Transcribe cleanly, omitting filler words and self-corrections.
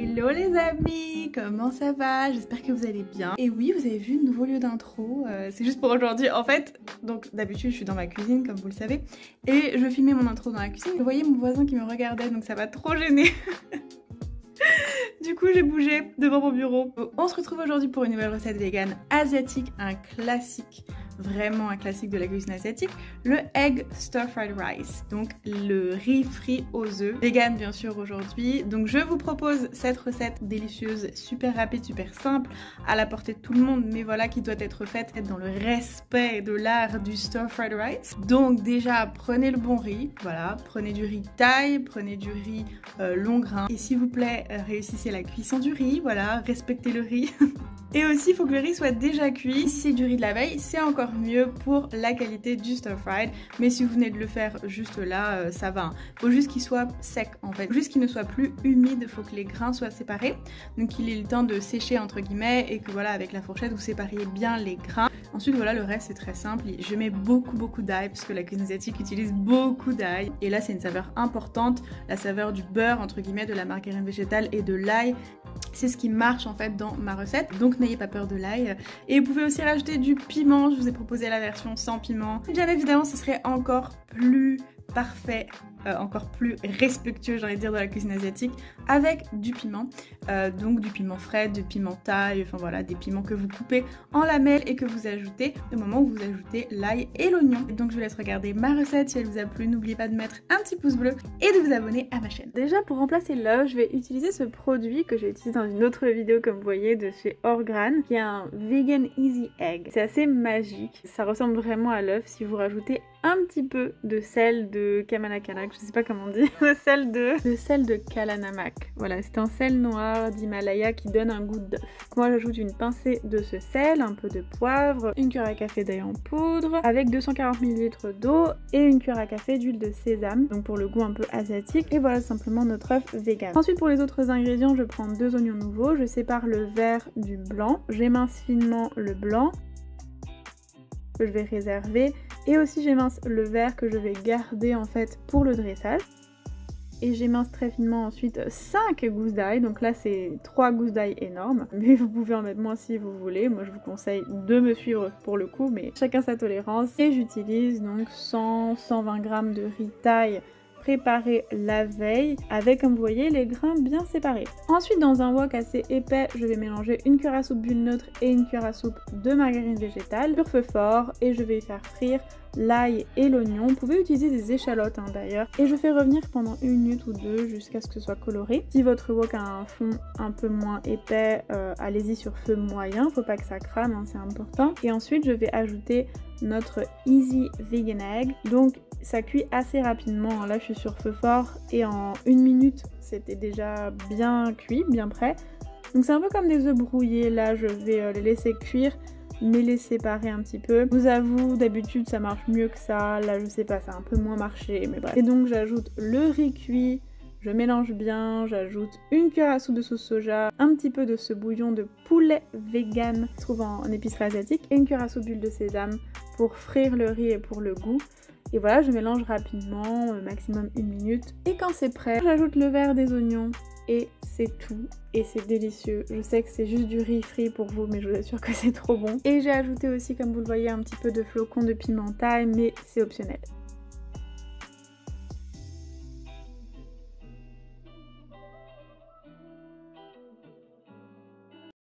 Hello les amis, comment ça va? J'espère que vous allez bien. Et oui, vous avez vu le nouveau lieu d'intro, c'est juste pour aujourd'hui. En fait, donc d'habitude je suis dans ma cuisine comme vous le savez, et je filmais mon intro dans la cuisine. Vous voyez mon voisin qui me regardait, donc ça m'a trop gênée. Du coup j'ai bougé devant mon bureau. On se retrouve aujourd'hui pour une nouvelle recette vegan asiatique, un classique, vraiment un classique de la cuisine asiatique, le Egg Stir Fried Rice, donc le riz frit aux œufs, vegan bien sûr aujourd'hui. Donc je vous propose cette recette délicieuse, super rapide, super simple, à la portée de tout le monde, mais voilà, qui doit être faite dans le respect de l'art du Stir Fried Rice. Donc déjà prenez le bon riz, voilà, prenez du riz thaï, prenez du riz long grain, et s'il vous plaît réussissez la cuisson du riz, voilà, respectez le riz. Et aussi il faut que le riz soit déjà cuit. Si c'est du riz de la veille, c'est encore mieux pour la qualité du stir fried, mais si vous venez de le faire juste là, ça va. Faut juste qu'il soit sec en fait, faut juste qu'il ne soit plus humide, faut que les grains soient séparés, donc qu'il ait le temps de sécher entre guillemets, et que voilà, avec la fourchette vous sépariez bien les grains. Ensuite voilà, le reste c'est très simple. Je mets beaucoup d'ail parce que la cuisine asiatique utilise beaucoup d'ail, et là c'est une saveur importante, la saveur du beurre entre guillemets, de la margarine végétale et de l'ail. C'est ce qui marche en fait dans ma recette, donc n'ayez pas peur de l'ail. Et vous pouvez aussi rajouter du piment, je vous ai proposé la version sans piment. Et bien évidemment ce serait encore plus parfait, encore plus respectueux j'ai envie de dire de la cuisine asiatique, avec du piment, donc du piment frais, du piment thaï, enfin voilà, des piments que vous coupez en lamelles et que vous ajoutez au moment où vous ajoutez l'ail et l'oignon. Donc je vous laisse regarder ma recette, si elle vous a plu n'oubliez pas de mettre un petit pouce bleu et de vous abonner à ma chaîne. Déjà pour remplacer l'œuf, je vais utiliser ce produit que j'ai utilisé dans une autre vidéo comme vous voyez de chez Orgran, qui est un Vegan Easy Egg. C'est assez magique, ça ressemble vraiment à l'œuf si vous rajoutez un petit peu de sel de Kamalakanak, je sais pas comment on dit, le sel de Kalanamak. Voilà, c'est un sel noir d'Himalaya qui donne un goût d'œuf. Moi j'ajoute une pincée de ce sel, un peu de poivre, une cuillère à café d'ail en poudre, avec 240 ml d'eau et une cuillère à café d'huile de sésame, donc pour le goût un peu asiatique. Et voilà simplement notre œuf vegan. Ensuite pour les autres ingrédients, je prends 2 oignons nouveaux, je sépare le vert du blanc, j'émince finement le blanc, que je vais réserver, et aussi j'émince le vert que je vais garder en fait pour le dressage. Et j'émince très finement ensuite 5 gousses d'ail, donc là c'est 3 gousses d'ail énormes, mais vous pouvez en mettre moins si vous voulez, moi je vous conseille de me suivre pour le coup, mais chacun sa tolérance. Et j'utilise donc 100-120 g de riz thaï préparé la veille, avec comme vous voyez les grains bien séparés. Ensuite dans un wok assez épais, je vais mélanger une cuillère à soupe d'huile neutre et une cuillère à soupe de margarine végétale sur feu fort, et je vais y faire frire l'ail et l'oignon. Vous pouvez utiliser des échalotes d'ailleurs, et je fais revenir pendant 1 minute ou 2 jusqu'à ce que ce soit coloré. Si votre wok a un fond un peu moins épais, allez-y sur feu moyen, faut pas que ça crame, hein, c'est important. Et ensuite je vais ajouter notre Easy Vegan Egg, donc ça cuit assez rapidement, là je suis sur feu fort et en 1 minute c'était déjà bien cuit, bien prêt. Donc c'est un peu comme des œufs brouillés, là je vais les laisser cuire mais les séparer un petit peu. Je vous avoue d'habitude ça marche mieux que ça, là je sais pas, ça a un peu moins marché mais bref. Et donc j'ajoute le riz cuit, je mélange bien, j'ajoute une cuillère à soupe de sauce soja, un petit peu de ce bouillon de poulet vegan qui se trouve en épicerie asiatique, et une cuillère à soupe d'huile de sésame pour frire le riz et pour le goût. Et voilà, je mélange rapidement, maximum 1 minute. Et quand c'est prêt, j'ajoute le vert des oignons et c'est tout. Et c'est délicieux. Je sais que c'est juste du riz frit pour vous, mais je vous assure que c'est trop bon. Et j'ai ajouté aussi, comme vous le voyez, un petit peu de flocons de piment thaï, mais c'est optionnel.